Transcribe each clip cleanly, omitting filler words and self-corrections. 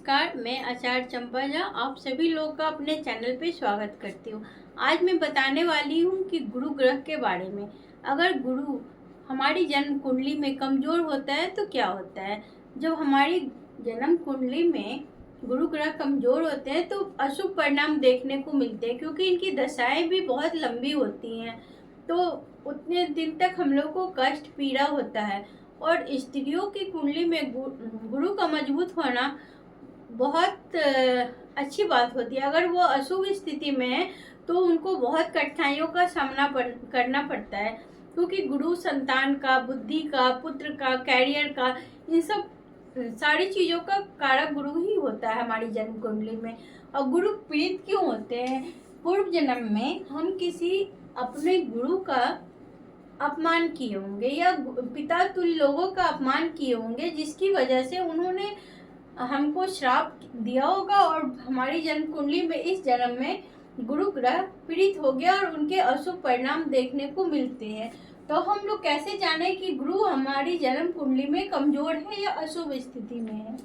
नमस्कार, मैं आचार्य चंपा झा आप सभी लोग का अपने चैनल पे स्वागत करती हूँ। आज मैं बताने वाली हूँ कि गुरु ग्रह के बारे में। अगर गुरु हमारी जन्म कुंडली में कमजोर होता है तो क्या होता है। जब हमारी जन्म कुंडली में गुरु ग्रह कमजोर होते हैं तो अशुभ परिणाम देखने को मिलते हैं, क्योंकि इनकी दशाएं भी बहुत लंबी होती हैं। तो उतने दिन तक हम लोग को कष्ट पीड़ा होता है। और स्त्रियों की कुंडली में गुरु का मजबूत होना बहुत अच्छी बात होती है। अगर वो अशुभ स्थिति में है तो उनको बहुत कठिनाइयों का सामना करना पड़ता है, क्योंकि गुरु संतान का, बुद्धि का, पुत्र का, कैरियर का, इन सब सारी चीज़ों का कारक गुरु ही होता है हमारी जन्म कुंडली में। और गुरु पीड़ित क्यों होते हैं? पूर्व जन्म में हम किसी अपने गुरु का अपमान किए होंगे या पिता तुल्य लोगों का अपमान किए होंगे, जिसकी वजह से उन्होंने हमको श्राप दिया होगा और हमारी जन्म कुंडली में इस जन्म में गुरु ग्रह पीड़ित हो गया और उनके अशुभ परिणाम देखने को मिलते हैं। तो हम लोग कैसे जाने कि गुरु हमारी जन्म कुंडली में कमजोर है या अशुभ स्थिति में है?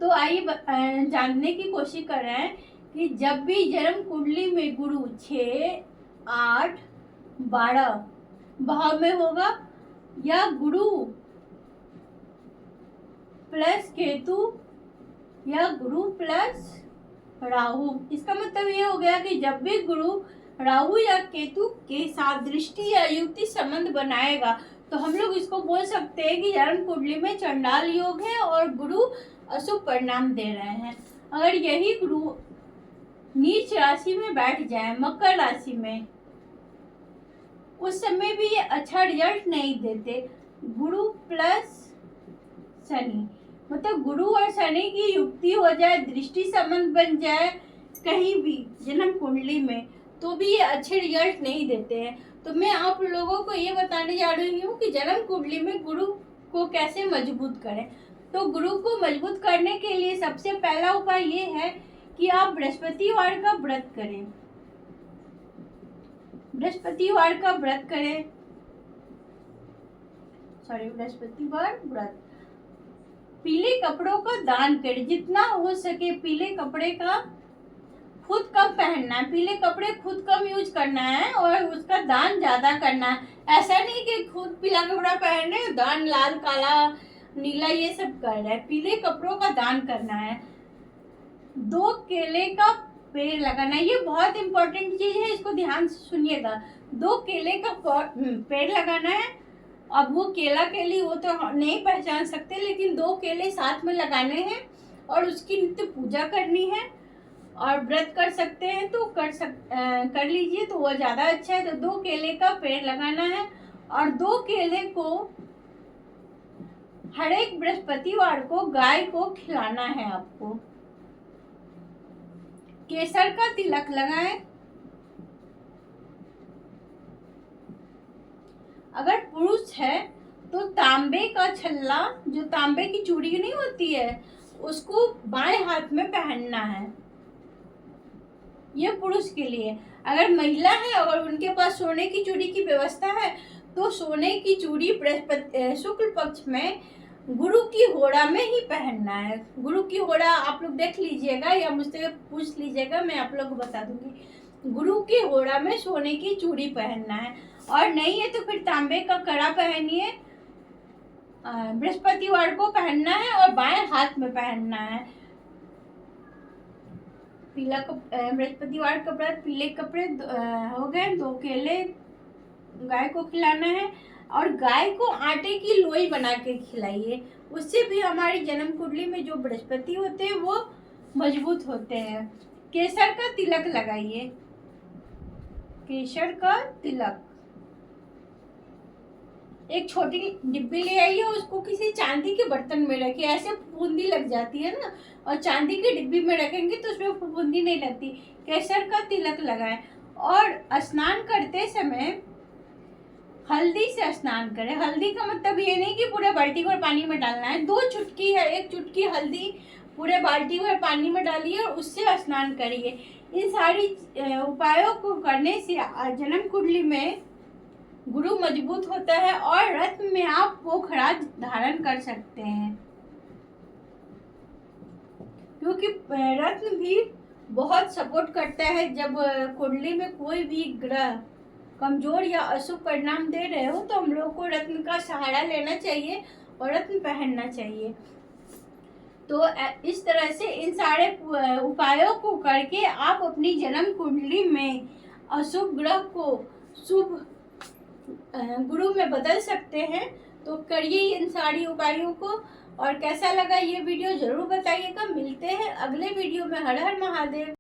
तो आइए जानने की कोशिश कर रहे हैं कि जब भी जन्म कुंडली में गुरु 6, 8, 12 भाव में होगा या गुरु प्लस केतु या गुरु प्लस राहु, इसका मतलब ये हो गया कि जब भी गुरु राहु या केतु के साथ दृष्टि या युक्ति संबंध बनाएगा तो हम लोग इसको बोल सकते हैं कि जन्म कुंडली में चंडाल योग है और गुरु अशुभ परिणाम दे रहे हैं। अगर यही गुरु नीच राशि में बैठ जाए, मकर राशि में, उस समय भी ये अच्छा रिजल्ट नहीं देते। गुरु प्लस शनि, मतलब गुरु और शनि की युक्ति हो जाए, दृष्टि संबंध बन जाए कहीं भी जन्म कुंडली में, तो भी ये अच्छे रिजल्ट नहीं देते हैं। तो मैं आप लोगों को ये बताने जा रही हूँ कि जन्म कुंडली में गुरु को कैसे मजबूत करें। तो गुरु को मजबूत करने के लिए सबसे पहला उपाय ये है कि आप बृहस्पतिवार का व्रत करें। बृहस्पतिवार व्रत, पीले कपड़ों का दान करें। जितना हो सके पीले कपड़े का खुद कम पहनना है, पीले कपड़े खुद कम यूज करना है और उसका दान ज्यादा करना है। ऐसा नहीं कि खुद पीला कपड़ा पहन रहे, दान लाल, काला, नीला ये सब कर रहे हैं। पीले कपड़ों का दान करना है। 2 केले का पेड़ लगाना है, ये बहुत इंपॉर्टेंट चीज है, इसको ध्यान से सुनिएगा। 2 केले का पेड़ लगाना है। अब वो केला केली वो तो नहीं पहचान सकते, लेकिन 2 केले साथ में लगाने हैं और उसकी नित्य पूजा करनी है। और व्रत कर सकते हैं तो कर लीजिए, तो वो ज़्यादा अच्छा है। तो 2 केले का पेड़ लगाना है और 2 केले को हर एक बृहस्पतिवार को गाय को खिलाना है आपको। केसर का तिलक लगाएं। अगर पुरुष है तो तांबे का छल्ला, जो तांबे की चूड़ी नहीं होती है, उसको बाएं हाथ में पहनना है। ये पुरुष के लिए। अगर महिला है और उनके पास सोने की चूड़ी की व्यवस्था है तो सोने की चूड़ी शुक्ल पक्ष में गुरु की होड़ा में ही पहनना है। गुरु की होड़ा आप लोग देख लीजिएगा या मुझसे पूछ लीजिएगा, मैं आप लोग को बता दूंगी। गुरु की होड़ा में सोने की चूड़ी पहनना है, और नहीं है तो फिर तांबे का कड़ा पहनिए। बृहस्पतिवार को पहनना है और बाएं हाथ में पहनना है। बृहस्पतिवार का व्रत, पीले कपड़े हो गए, 2 केले गाय को खिलाना है और गाय को आटे की लोई बना के खिलाइए। उससे भी हमारी जन्म कुंडली में जो बृहस्पति होते हैं वो मजबूत होते हैं। केसर का तिलक लगाइए। केसर का तिलक, एक छोटी डिब्बी ले आइए, उसको किसी चांदी के बर्तन में रखिए। ऐसे फफूंदी लग जाती है ना, और चांदी की डिब्बी में रखेंगे तो उसमें फफूंदी नहीं लगती। केसर का तिलक लगाएं और स्नान करते समय हल्दी से स्नान करें। हल्दी का मतलब ये नहीं कि पूरे बाल्टी भर पानी में डालना है। 2 चुटकी है, 1 चुटकी हल्दी पूरे बाल्टी भर पानी में डालिए और उससे स्नान करिए। इन सारी उपायों को करने से जन्म कुंडली में गुरु मजबूत होता है और रत्न में आप पोखराज धारण कर सकते हैं। क्योंकि रत्न भी बहुत सपोर्ट करता है। जब कुंडली में कोई भी ग्रह कमजोर या अशुभ परिणाम दे रहे हो तो हम लोग को रत्न का सहारा लेना चाहिए और रत्न पहनना चाहिए। तो इस तरह से इन सारे उपायों को करके आप अपनी जन्म कुंडली में अशुभ ग्रह को शुभ गुरु में बदल सकते हैं। तो करिए इन सारी उपायों को। और कैसा लगा ये वीडियो जरूर बताइएगा। मिलते हैं अगले वीडियो में। हर हर महादेव।